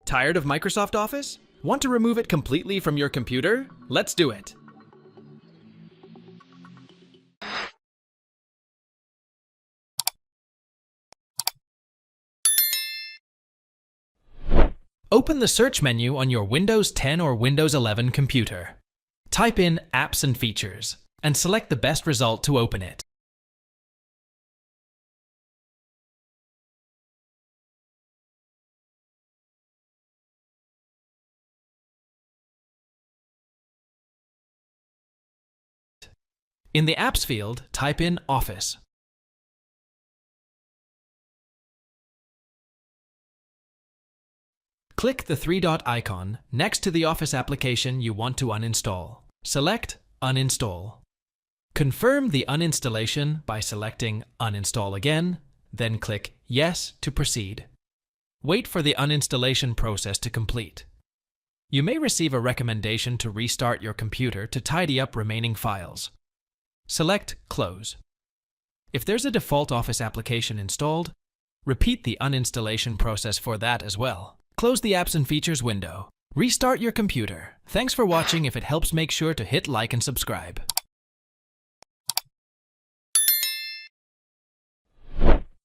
Tired of Microsoft Office? Want to remove it completely from your computer? Let's do it. Open the search menu on your Windows 10 or Windows 11 computer. Type in Apps and Features and select the best result to open it. In the Apps field, type in Office. Click the three-dot icon next to the Office application you want to uninstall. Select Uninstall. Confirm the uninstallation by selecting Uninstall again, then click Yes to proceed. Wait for the uninstallation process to complete. You may receive a recommendation to restart your computer to tidy up remaining files. Select Close. If there's a default Office application installed, repeat the uninstallation process for that as well. Close the Apps and Features window. Restart your computer. Thanks for watching. If it helps, make sure to hit like and subscribe.